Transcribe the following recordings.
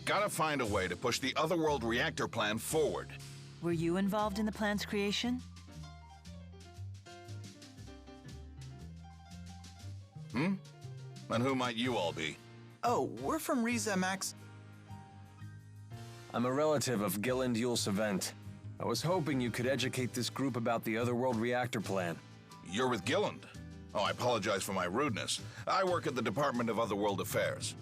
Gotta find a way to push the Otherworld reactor plan forward. Were you involved in the plan's creation? And who might you all be? Oh, we're from Riza, Max. I'm a relative of Gilland Yulsevent. I was hoping you could educate this group about the Otherworld reactor plan. You're with Gilland. Oh, I apologize for my rudeness. I work at the Department of Otherworld Affairs.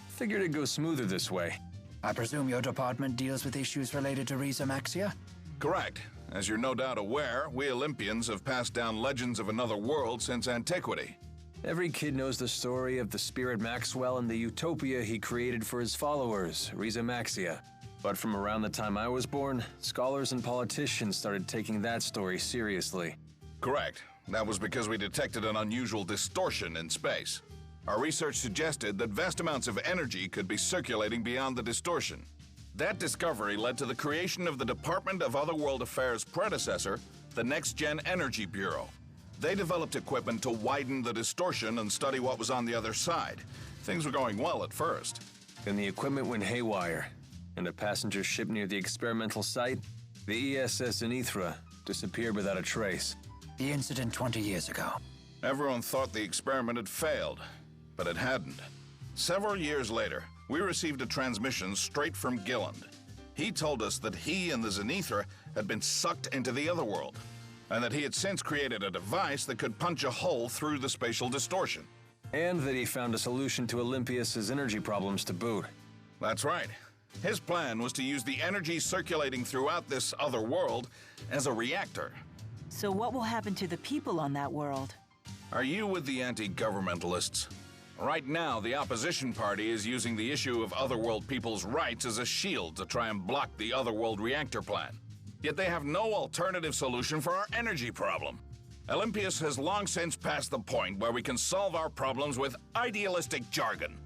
Figured it'd go smoother this way. I presume your department deals with issues related to Riza Maxia? Correct. As you're no doubt aware, we Olympians have passed down legends of another world since antiquity. Every kid knows the story of the spirit Maxwell and the utopia he created for his followers, Riza Maxia. But from around the time I was born, scholars and politicians started taking that story seriously. Correct. That was because we detected an unusual distortion in space. Our research suggested that vast amounts of energy could be circulating beyond the distortion. That discovery led to the creation of the Department of Otherworld Affairs' predecessor, the Next Gen Energy Bureau. They developed equipment to widen the distortion and study what was on the other side. Things were going well at first. Then the equipment went haywire, and a passenger ship near the experimental site, the ESS Zenithra, disappeared without a trace. The incident 20 years ago. Everyone thought the experiment had failed, but it hadn't. Several years later, we received a transmission straight from Gilland. He told us that he and the Zenithra had been sucked into the Otherworld, and that he had since created a device that could punch a hole through the spatial distortion. And that he found a solution to Olympias's energy problems to boot. That's right. His plan was to use the energy circulating throughout this other world as a reactor. So what will happen to the people on that world? Are you with the anti-governmentalists? Right now, the opposition party is using the issue of Otherworld people's rights as a shield to try and block the Otherworld reactor plan. Yet they have no alternative solution for our energy problem. Olympias has long since passed the point where we can solve our problems with idealistic jargon.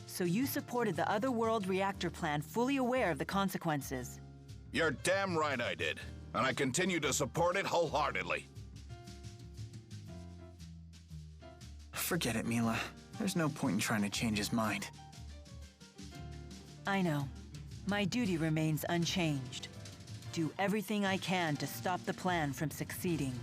So you supported the Otherworld reactor plan, fully aware of the consequences. You're damn right I did, and I continue to support it wholeheartedly. Forget it, Mila. There's no point in trying to change his mind. I know. My duty remains unchanged. Do everything I can to stop the plan from succeeding.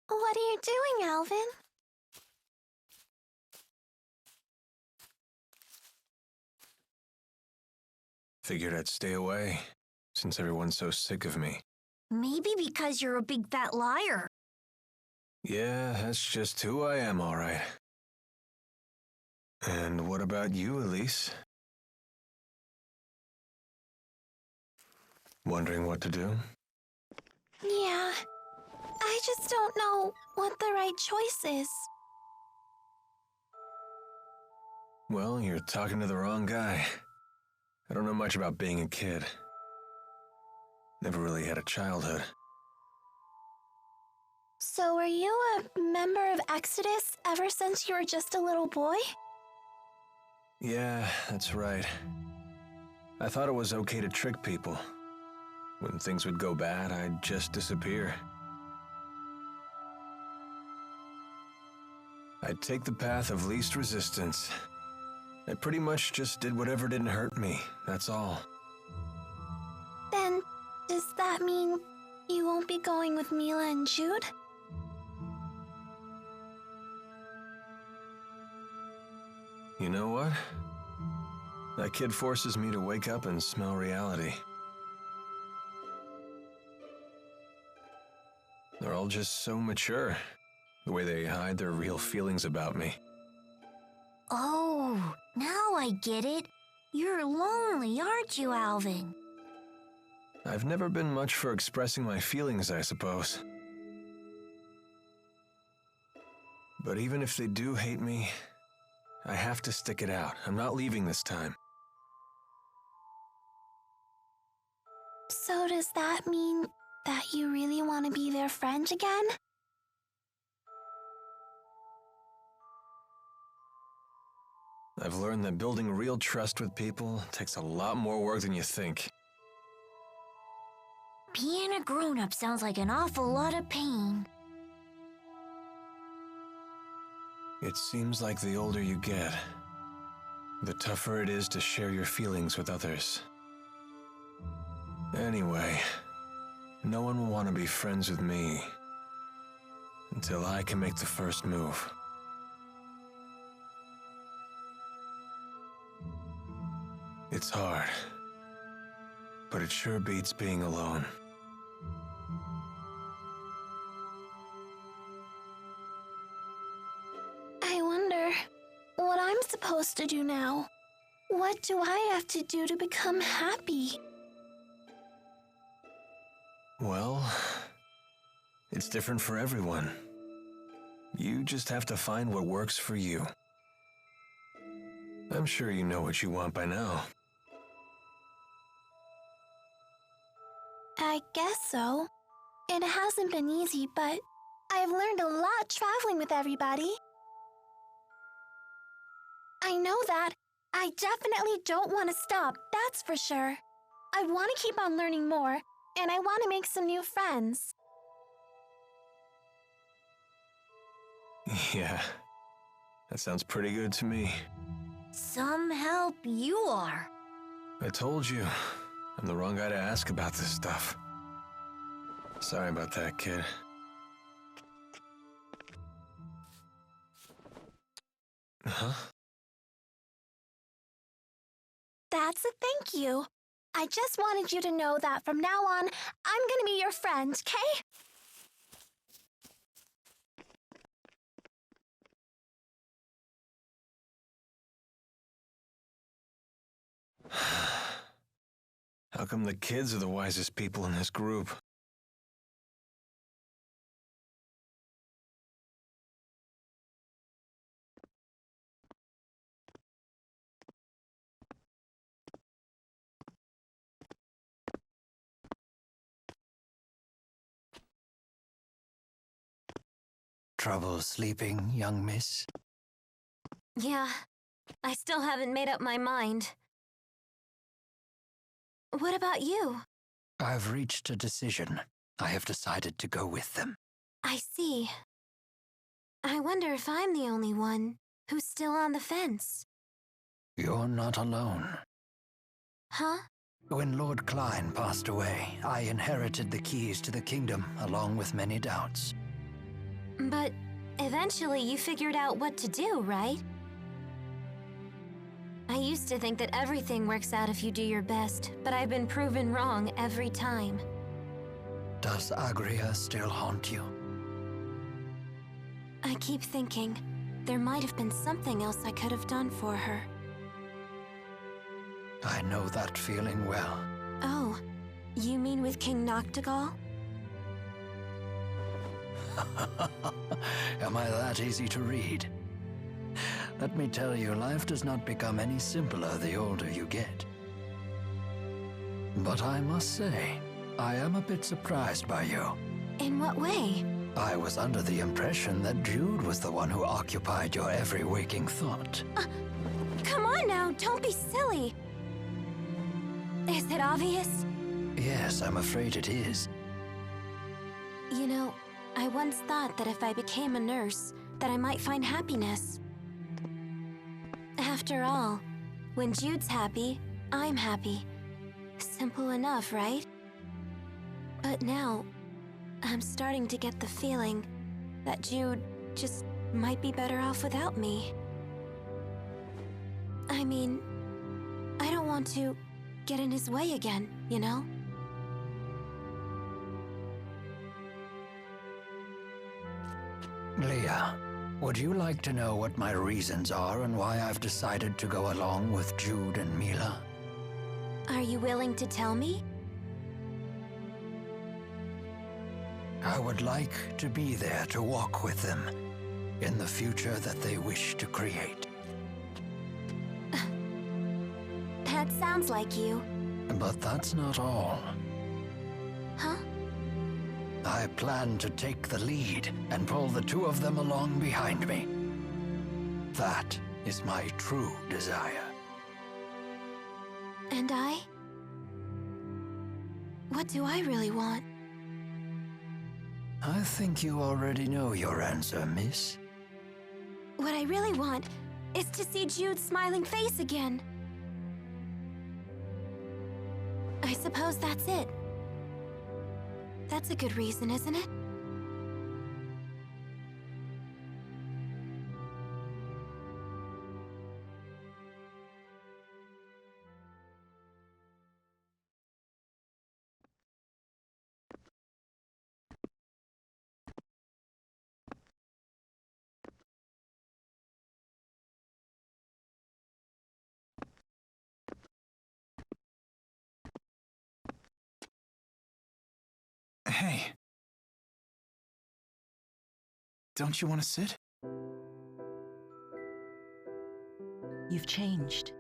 What are you doing, Alvin? Figured I'd stay away, since everyone's so sick of me. Maybe because you're a big fat liar. Yeah, that's just who I am, all right. And what about you, Elise? Wondering what to do? Yeah. I just don't know what the right choice is. Well, you're talking to the wrong guy. I don't know much about being a kid. Never really had a childhood. So were you a member of Exodus ever since you were just a little boy? Yeah, that's right. I thought it was okay to trick people. When things would go bad, I'd just disappear. I'd take the path of least resistance. I pretty much just did whatever didn't hurt me, that's all. Then, does that mean you won't be going with Mila and Jude? You know what? That kid forces me to wake up and smell reality. They're all just so mature, the way they hide their real feelings about me. Oh, now I get it. You're lonely, aren't you, Alvin? I've never been much for expressing my feelings, I suppose. But even if they do hate me, I have to stick it out. I'm not leaving this time. So does that mean that you really want to be their friend again? I've learned that building real trust with people takes a lot more work than you think. Being a grown-up sounds like an awful lot of pain. It seems like the older you get, the tougher it is to share your feelings with others. Anyway, no one will want to be friends with me until I can make the first move. It's hard, but it sure beats being alone. I wonder what I'm supposed to do now. What do I have to do to become happy? Well, it's different for everyone. You just have to find what works for you. I'm sure you know what you want by now. I guess so. It hasn't been easy, but I've learned a lot traveling with everybody. I know that. I definitely don't want to stop, that's for sure. I want to keep on learning more, and I want to make some new friends. Yeah, that sounds pretty good to me. Some help you are. I told you, I'm the wrong guy to ask about this stuff. Sorry about that, kid. Huh? That's a thank you. I just wanted you to know that from now on, I'm gonna be your friend, okay? How come the kids are the wisest people in this group? Trouble sleeping, young miss? Yeah, I still haven't made up my mind. What about you? I've reached a decision. I have decided to go with them. I see. I wonder if I'm the only one who's still on the fence. You're not alone. Huh? When Lord Klein passed away, I inherited the keys to the kingdom, along with many doubts. But eventually you figured out what to do, right? I used to think that everything works out if you do your best, but I've been proven wrong every time. Does Agria still haunt you? I keep thinking there might have been something else I could have done for her. I know that feeling well. Oh, you mean with King Noctigal? Am I that easy to read? Let me tell you, life does not become any simpler the older you get. But I must say, I am a bit surprised by you. In what way? I was under the impression that Jude was the one who occupied your every waking thought. Come on now, don't be silly. Is it obvious? Yes, I'm afraid it is. You know, I once thought that if I became a nurse, that I might find happiness. After all, when Jude's happy, I'm happy. Simple enough, right? But now, I'm starting to get the feeling that Jude just might be better off without me. I mean, I don't want to get in his way again, you know? Leah, would you like to know what my reasons are and why I've decided to go along with Jude and Mila? Are you willing to tell me? I would like to be there to walk with them in the future that they wish to create. That sounds like you. But that's not all. Huh? I plan to take the lead and pull the two of them along behind me. That is my true desire. And I? What do I really want? I think you already know your answer, miss. What I really want is to see Jude's smiling face again. I suppose that's it. That's a good reason, isn't it? Hey. Don't you want to sit? You've changed.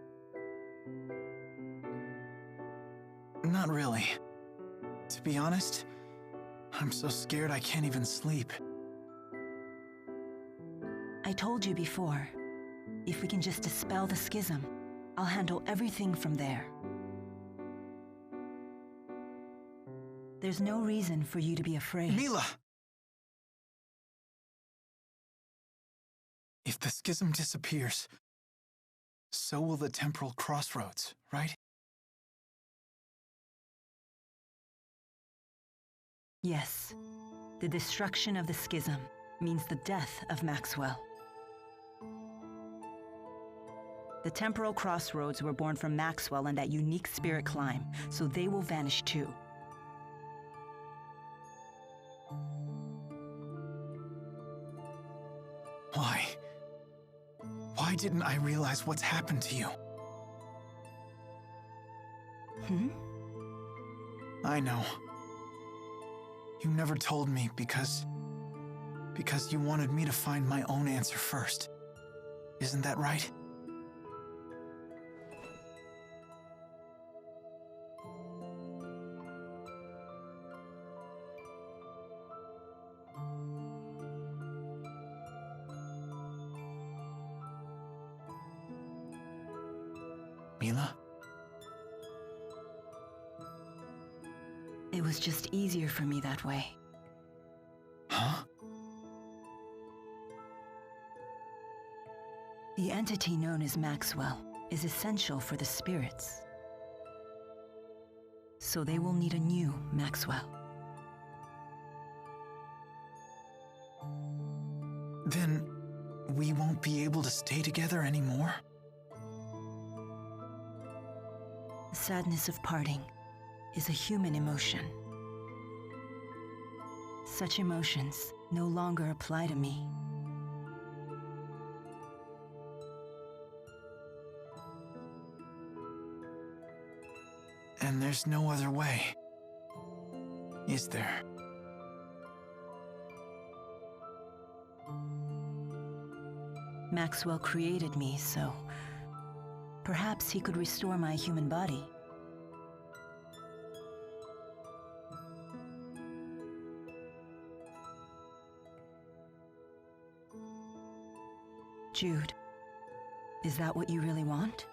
Not really. To be honest, I'm so scared I can't even sleep. I told you before, if we can just dispel the schism, I'll handle everything from there. There's no reason for you to be afraid. Mila! If the schism disappears, so will the temporal crossroads, right? Yes. The destruction of the schism means the death of Maxwell. The temporal crossroads were born from Maxwell and that unique spirit climb, so they will vanish too. Why? Why didn't I realize what's happened to you? I know. You never told me because you wanted me to find my own answer first. Isn't that right? Mila? It was just easier for me that way. Huh? The entity known as Maxwell is essential for the spirits. So they will need a new Maxwell. Then we won't be able to stay together anymore? The sadness of parting is a human emotion. Such emotions no longer apply to me. And there's no other way, is there? Maxwell created me, so perhaps he could restore my human body. Jude, is that what you really want?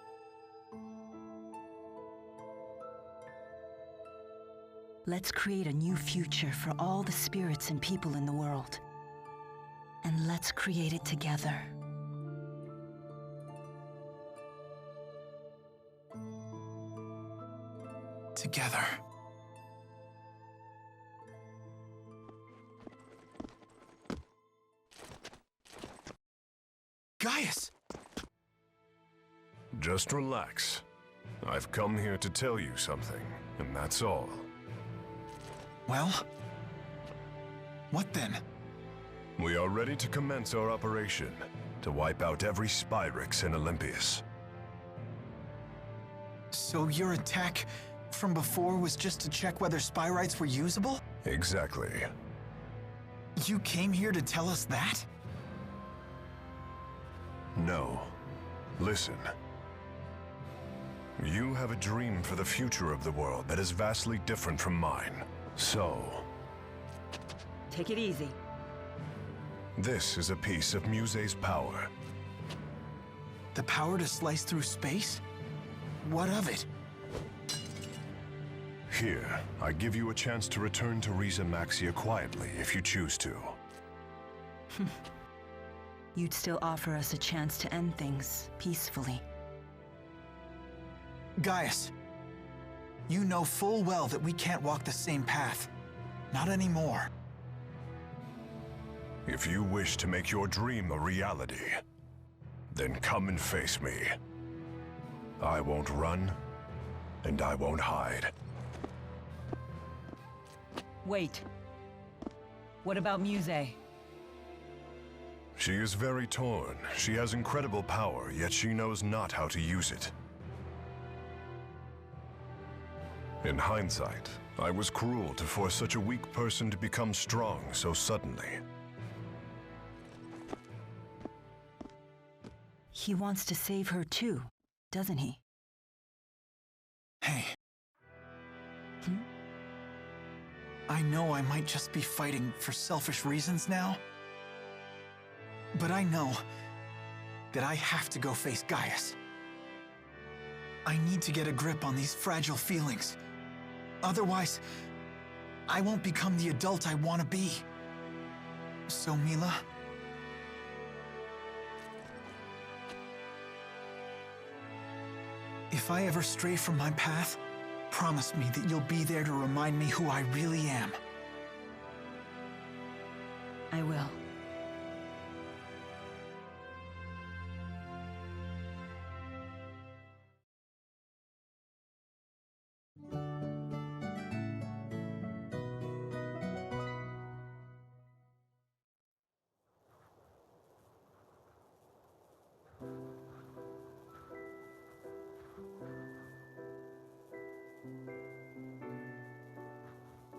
Let's create a new future for all the spirits and people in the world. And let's create it together. Together. Gaius! Just relax. I've come here to tell you something, and that's all. Well, what then? We are ready to commence our operation to wipe out every Spyrix in Olympias. So your attack from before was just to check whether Spyrites were usable? Exactly. You came here to tell us that? No. Listen. You have a dream for the future of the world that is vastly different from mine. So... Take it easy. this is a piece of Muse's power. The power to slice through space? What of it? Here, I give you a chance to return to Riza Maxia quietly if you choose to. You'd still offer us a chance to end things peacefully. Gaius, you know full well that we can't walk the same path. Not anymore. If you wish to make your dream a reality, then come and face me. I won't run, and I won't hide. Wait. What about Muse? She is very torn. She has incredible power, yet she knows not how to use it. In hindsight, I was cruel to force such a weak person to become strong so suddenly. He wants to save her too, doesn't he? Hey. I know I might just be fighting for selfish reasons now, but I know that I have to go face Gaius. I need to get a grip on these fragile feelings. Otherwise, I won't become the adult I want to be. So, Mila... if I ever stray from my path, promise me that you'll be there to remind me who I really am. I will.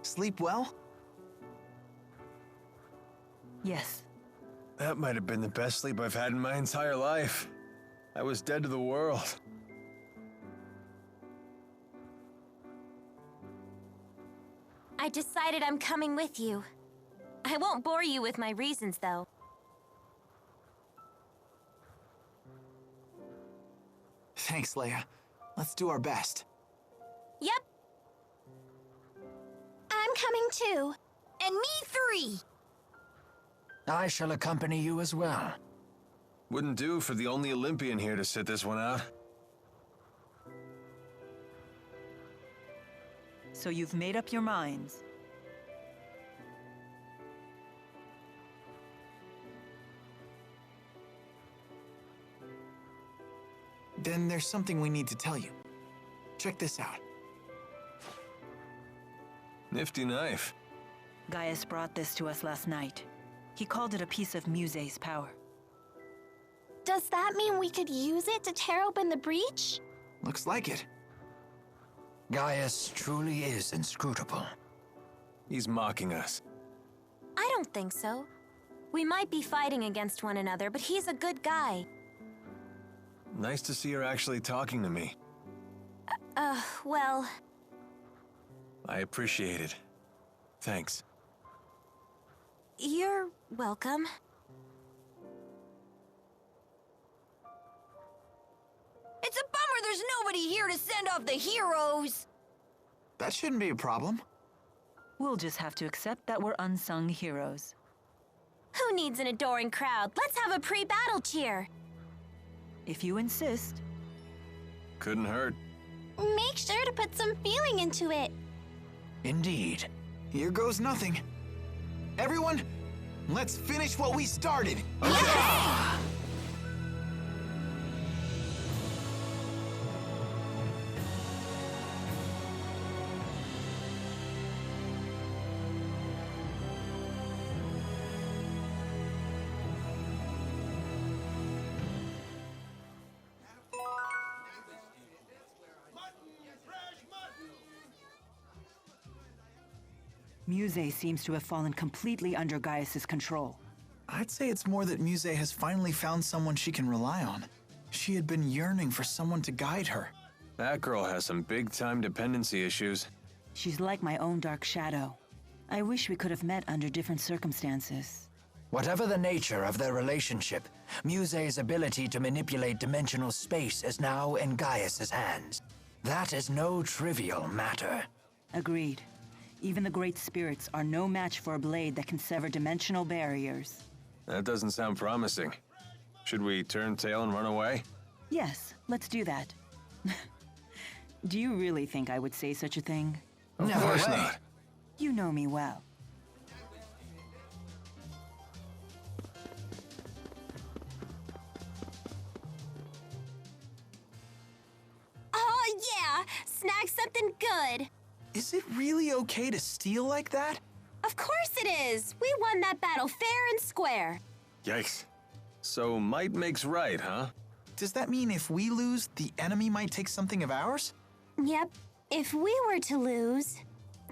Sleep well? Yes. That might have been the best sleep I've had in my entire life. I was dead to the world. I decided I'm coming with you. I won't bore you with my reasons, though. Thanks, Leia. Let's do our best. Yep. I'm coming too. And me 3. I shall accompany you as well. Wouldn't do for the only Olympian here to sit this one out. So you've made up your minds. Then there's something we need to tell you. Check this out. Nifty knife. Gaius brought this to us last night. He called it a piece of Muse's power. Does that mean we could use it to tear open the breach? Looks like it. Gaius truly is inscrutable. He's mocking us. I don't think so. We might be fighting against one another, but he's a good guy. Nice to see her actually talking to me. Well... I appreciate it. Thanks. You're welcome. It's a bummer there's nobody here to send off the heroes! That shouldn't be a problem. We'll just have to accept that we're unsung heroes. Who needs an adoring crowd? Let's have a pre-battle cheer! If you insist. Couldn't hurt. Make sure to put some feeling into it. Indeed. Here goes nothing. Everyone, let's finish what we started. Muse seems to have fallen completely under Gaius's control. I'd say it's more that Muse has finally found someone she can rely on. She had been yearning for someone to guide her. That girl has some big-time dependency issues. She's like my own dark shadow. I wish we could have met under different circumstances. Whatever the nature of their relationship, Muse's ability to manipulate dimensional space is now in Gaius's hands. That is no trivial matter. Agreed. Even the great spirits are no match for a blade that can sever dimensional barriers. That doesn't sound promising. Should we turn tail and run away? Yes, let's do that. Do you really think I would say such a thing? Of course not. You know me well. Oh, yeah! Snag something good! Is it really okay to steal like that? Of course it is! We won that battle fair and square! Yikes. So might makes right, huh? Does that mean if we lose, the enemy might take something of ours? Yep. If we were to lose,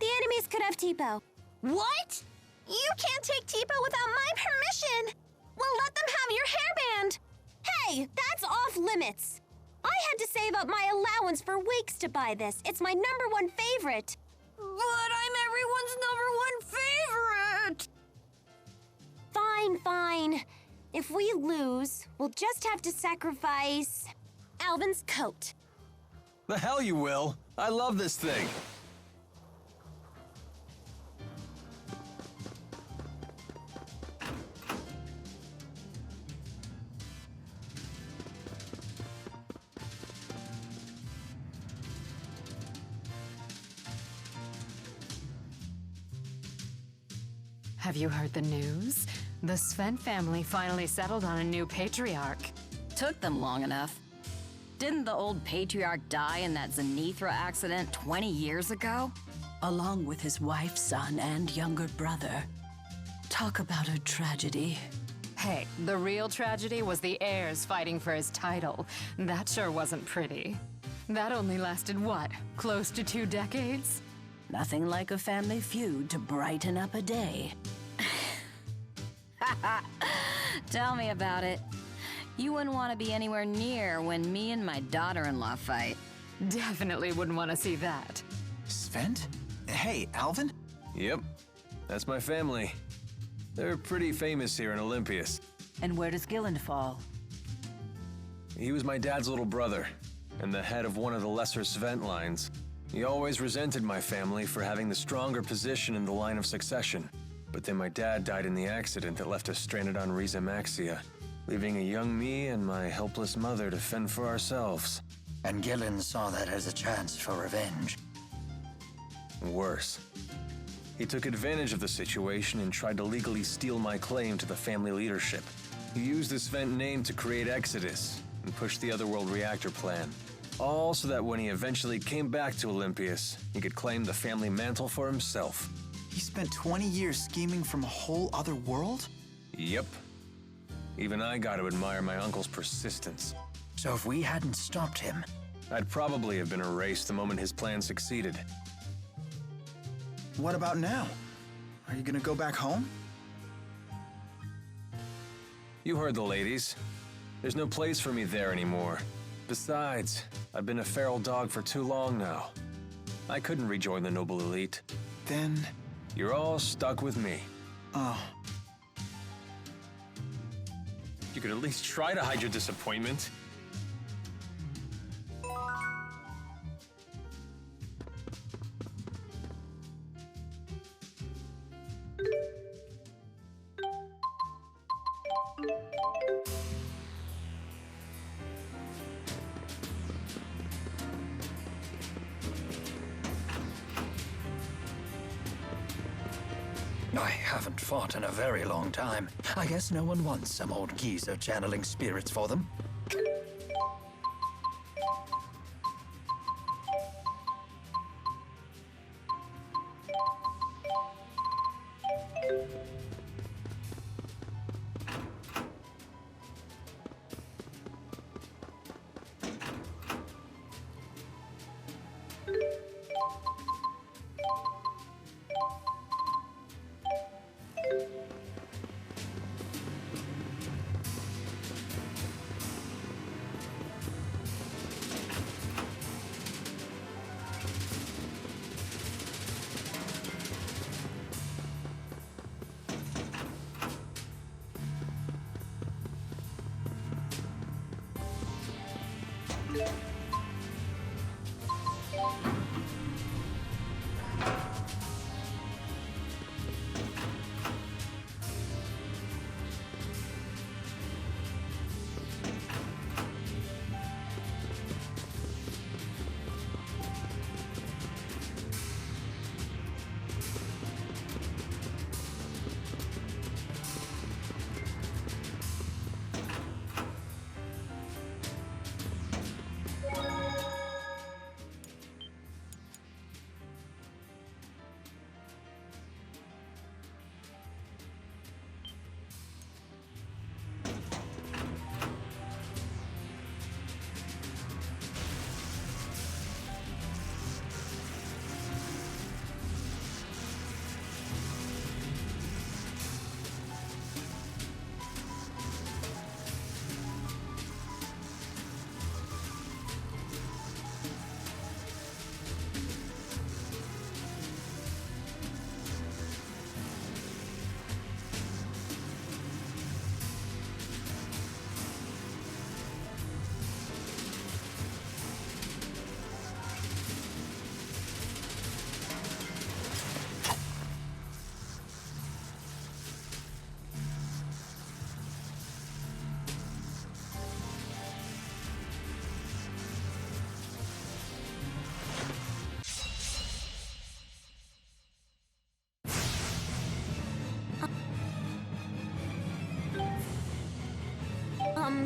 the enemies could have Tipo. What? You can't take Tipo without my permission! We'll let them have your hairband! Hey, that's off limits! I had to save up my allowance for weeks to buy this. It's my #1 favorite. But I'm everyone's #1 favorite! Fine, fine. If we lose, we'll just have to sacrifice Alvin's coat. The hell you will. I love this thing. Have you heard the news? The Sven family finally settled on a new patriarch. Took them long enough. Didn't the old patriarch die in that Zenithra accident 20 years ago? Along with his wife, son, and younger brother. Talk about a tragedy. Hey, the real tragedy was the heirs fighting for his title. That sure wasn't pretty. That only lasted what? Close to 2 decades? Nothing like a family feud to brighten up a day. Tell me about it. You wouldn't want to be anywhere near when me and my daughter-in-law fight. Definitely wouldn't want to see that. Sven? Hey, Alvin? Yep. That's my family. They're pretty famous here in Olympias. And where does Gilland fall? He was my dad's little brother, and the head of one of the lesser Svent lines. He always resented my family for having the stronger position in the line of succession. But then my dad died in the accident that left us stranded on Riza Maxia, leaving a young me and my helpless mother to fend for ourselves. And Gillen saw that as a chance for revenge. Worse. He took advantage of the situation and tried to legally steal my claim to the family leadership. He used the Svent name to create Exodus and push the Otherworld reactor plan. All so that when he eventually came back to Olympias, he could claim the family mantle for himself. He spent 20 years scheming from a whole other world? Yep. Even I got to admire my uncle's persistence. So if we hadn't stopped him, I'd probably have been erased the moment his plan succeeded. What about now? Are you gonna go back home? You heard the ladies. There's no place for me there anymore. Besides, I've been a feral dog for too long now. I couldn't rejoin the noble elite. Then... You're all stuck with me. Oh. You could at least try to hide your disappointment. I haven't fought in a very long time. I guess no one wants some old geezer channeling spirits for them.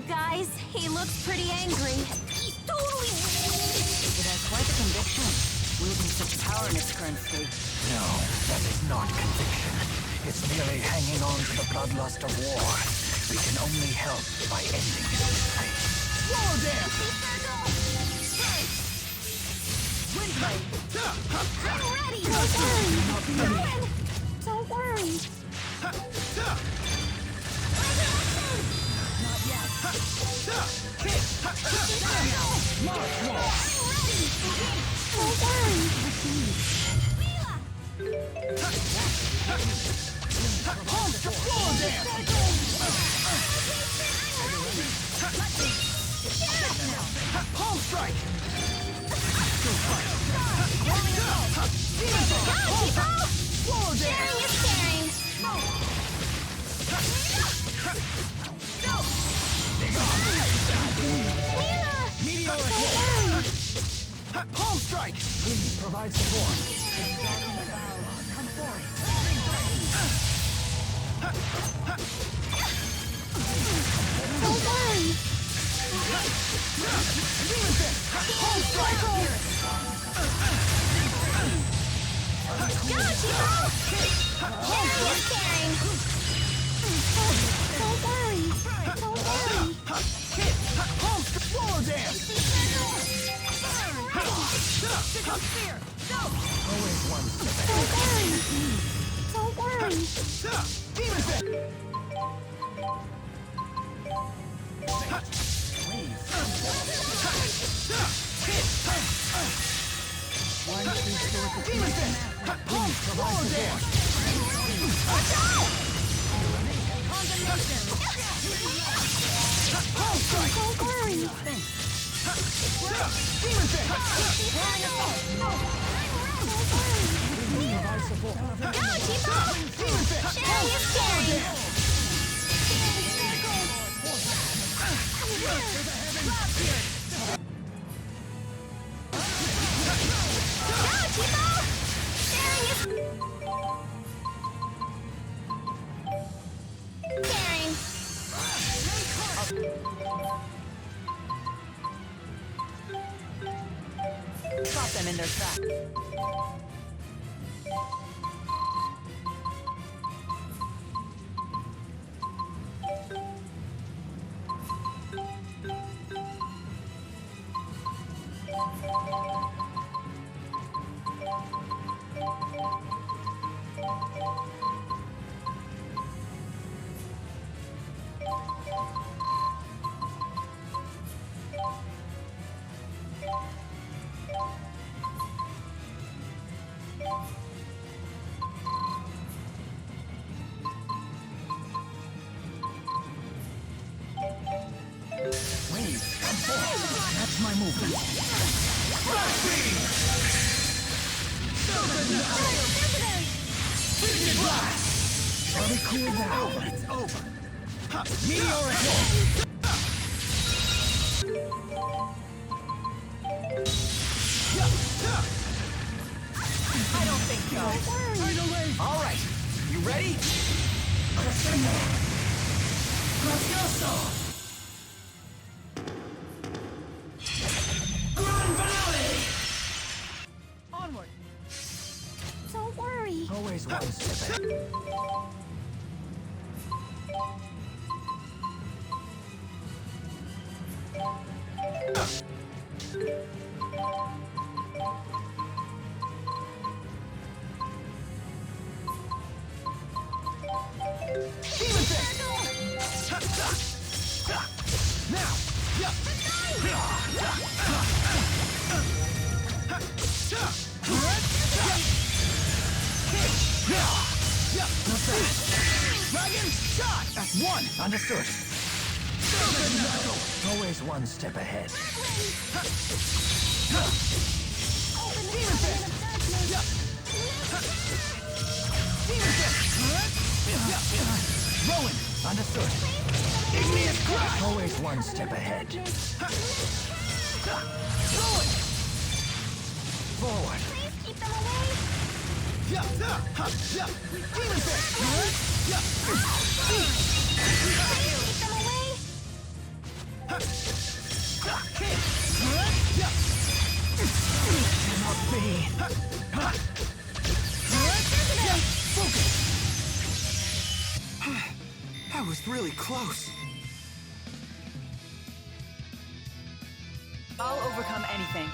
Guys, he looks pretty angry. He's totally... It has quite the conviction, wielding such power in its current state. No, that is not conviction. It's merely hanging on to the bloodlust of war. We can only help by ending its fight. Slow down! I'm ready! Don't worry! Don't worry! Palm strike! Slow down! Sharing is caring! Palm strike! Please provide support. Come forward. Don't worry! Palm strike! Go, Chico! Sharing is caring! Don't worry! Don't worry! Palm strike! Slow down! Always one step ahead. Don't worry! Demon Fist! Demon Fist! Please provide support. Watch out! Palm strike! Don't worry! Demon Fist! Provide support. Go, Chico! Sharing is caring! Go, Chico! Sharing is caring! Stop them in their tracks. Here's my movement. Let me cool down. It's over. Meteoric hit. I don't think so. All right, you ready? Onward. Don't worry. Always one step ahead. Dragon shot! That's one. Understood. Always one step ahead. Rowan, understood. Igneous crash! Always one step ahead. Rowan! Forward. Please keep them away. Demon fist! Please keep them away. Cannot be. Focus! That was really close. I'll overcome anything.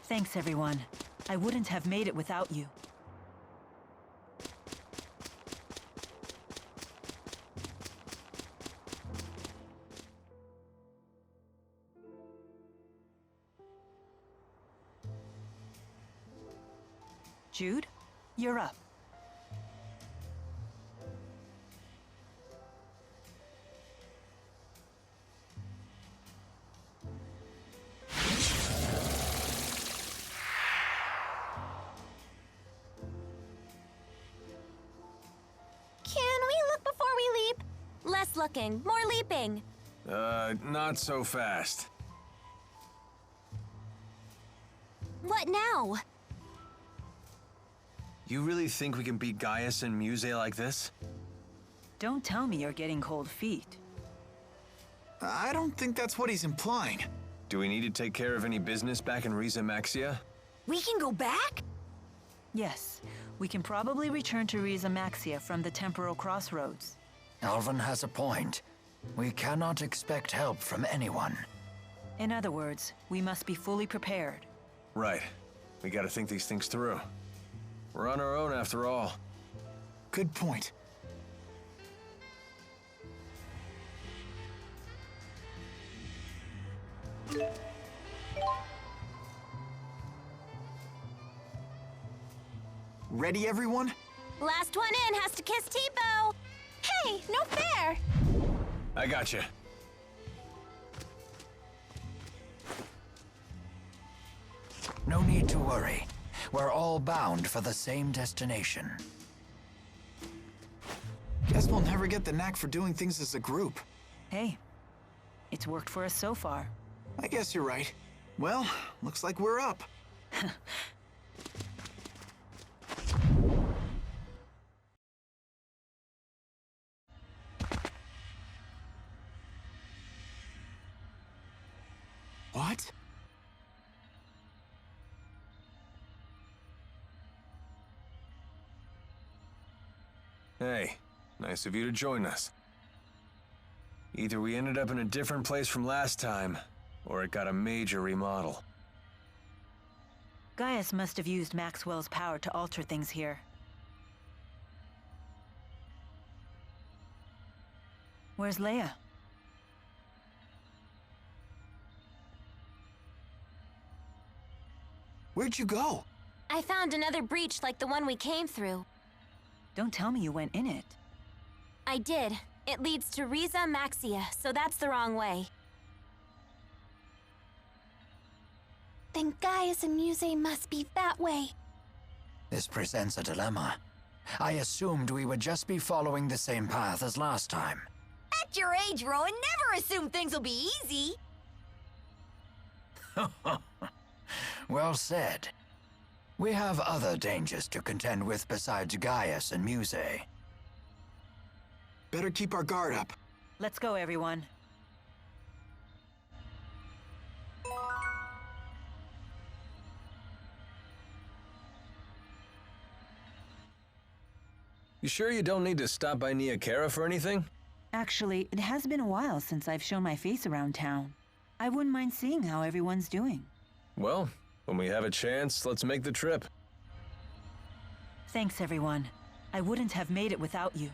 Thanks, everyone. I wouldn't have made it without you. Jude, you're up. Can we look before we leap? Less looking, more leaping. Not so fast. What now? You really think we can beat Gaius and Muse like this? Don't tell me you're getting cold feet. I don't think that's what he's implying. Do we need to take care of any business back in Riza Maxia? We can go back? Yes, We can probably return to Riza Maxia from the temporal crossroads. Alvin has a point. We cannot expect help from anyone. In other words, we must be fully prepared. Right. We gotta think these things through. We're on our own after all. Good point. Ready, everyone? Last one in has to kiss Tipo. Hey, no fair! I gotcha. No need to worry. We're all bound for the same destination. Guess we'll never get the knack for doing things as a group. Hey, it's worked for us so far. I guess you're right. Well, looks like we're up. What? Hey, nice of you to join us. Either we ended up in a different place from last time, or it got a major remodel. Gaius must have used Maxwell's power to alter things here. Where's Leia? Where'd you go? I found another breach like the one we came through. Don't tell me you went in it. I did. It leads to Riza Maxia, so that's the wrong way. Then Gaius and Muse must be that way. This presents a dilemma. I assumed we would just be following the same path as last time. At your age, Rowan, never assume things will be easy. Well said. We have other dangers to contend with besides Gaius and Muse. Better keep our guard up. Let's go, everyone. You sure you don't need to stop by Nia Kara for anything? Actually, it has been a while since I've shown my face around town. I wouldn't mind seeing how everyone's doing. Well, when we have a chance, let's make the trip. Thanks, everyone. I wouldn't have made it without you.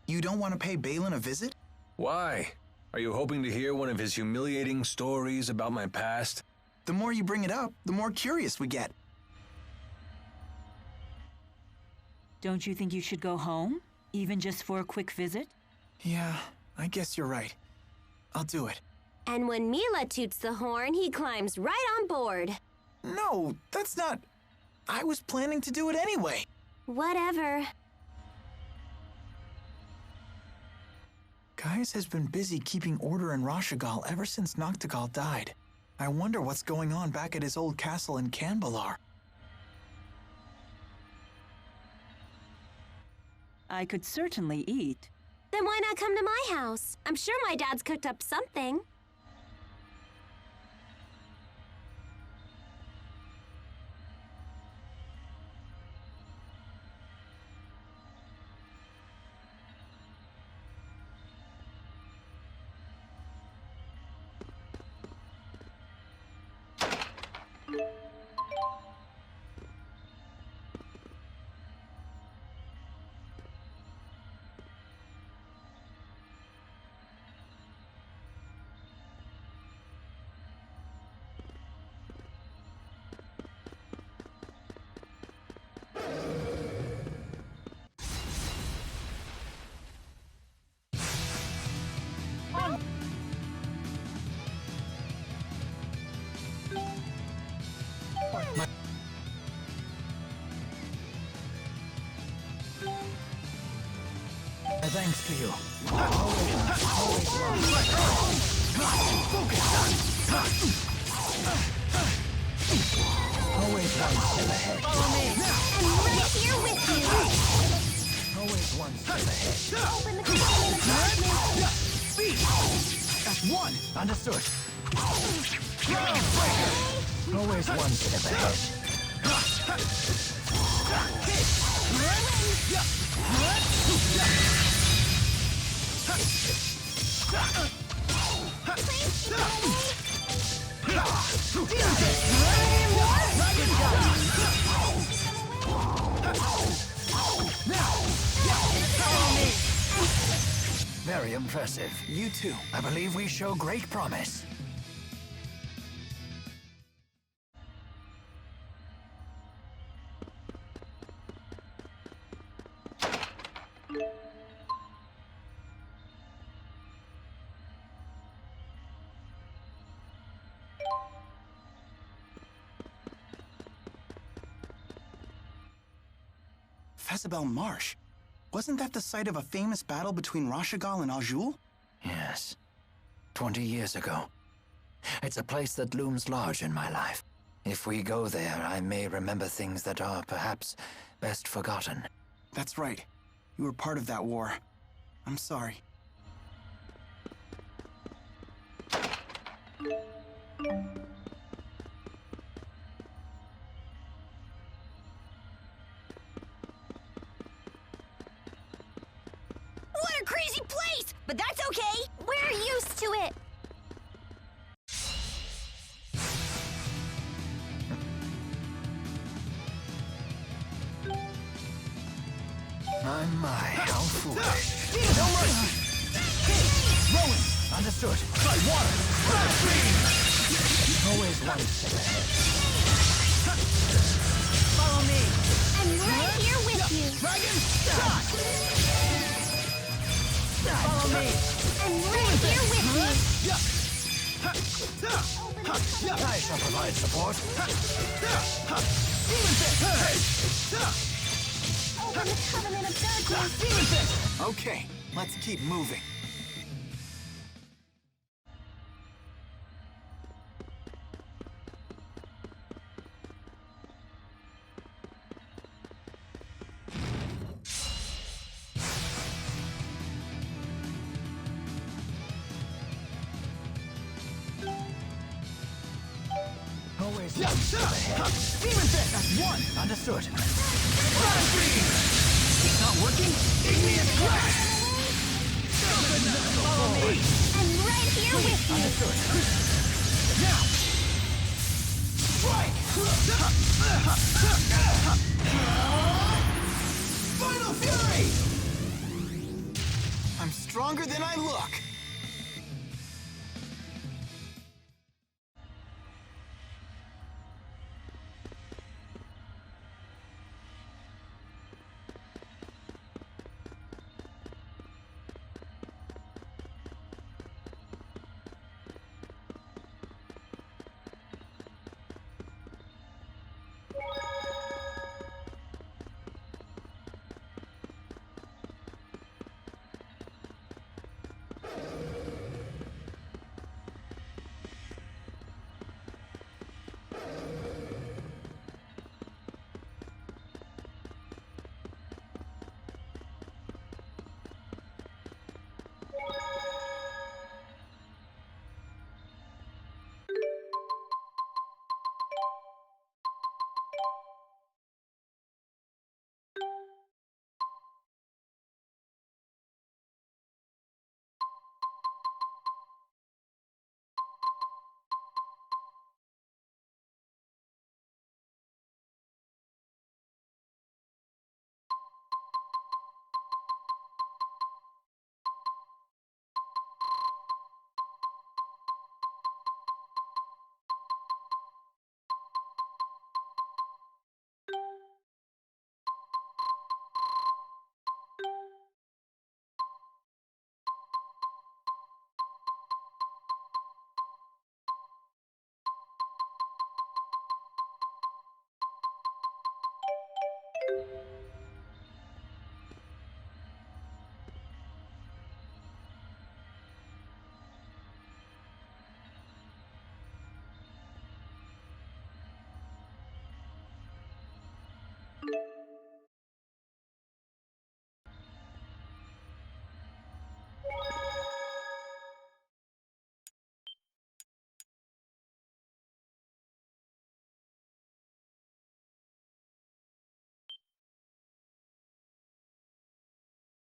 You don't want to pay Balin a visit? Why? Are you hoping to hear one of his humiliating stories about my past? The more you bring it up, the more curious we get. Don't you think you should go home? Even just for a quick visit? Yeah, I guess you're right. I'll do it. And when Mila toots the horn, he climbs right on board. No, that's not... I was planning to do it anyway. Whatever. Gaius has been busy keeping order in Rashagal ever since Noctigal died. I wonder what's going on back at his old castle in Canbalar. I could certainly eat. Then why not come to my house? I'm sure my dad's cooked up something. Thanks to you. Always one step ahead. Follow me. I'm right here with you. Always one step ahead. Open the compartment. That's one. Understood. Always one step ahead. Very impressive. You too. I believe we show great promise. Fezabel Marsh. Wasn't that the site of a famous battle between Rashagal and Aljul? Yes. 20 years ago. It's a place that looms large in my life. If we go there, I may remember things that are perhaps best forgotten. That's right. You were part of that war. I'm sorry. What a crazy place! But that's okay! We're used to it. My, how foolish. No mercy! Rowan! Understood. Try water! Flash beam! Always one step ahead. Follow me! I'm right here with you. Dragon shot! Follow me! I'm right here with you. I shall provide support. Open the covenant of darkness. Okay, let's keep moving. Always one step ahead. Demon Fist! That's one! Understood. Flash beam! It's not working? Igneous Crash! Follow me! I'm right here with you. Understood. Now! Strike! Final Fury! I'm stronger than I look!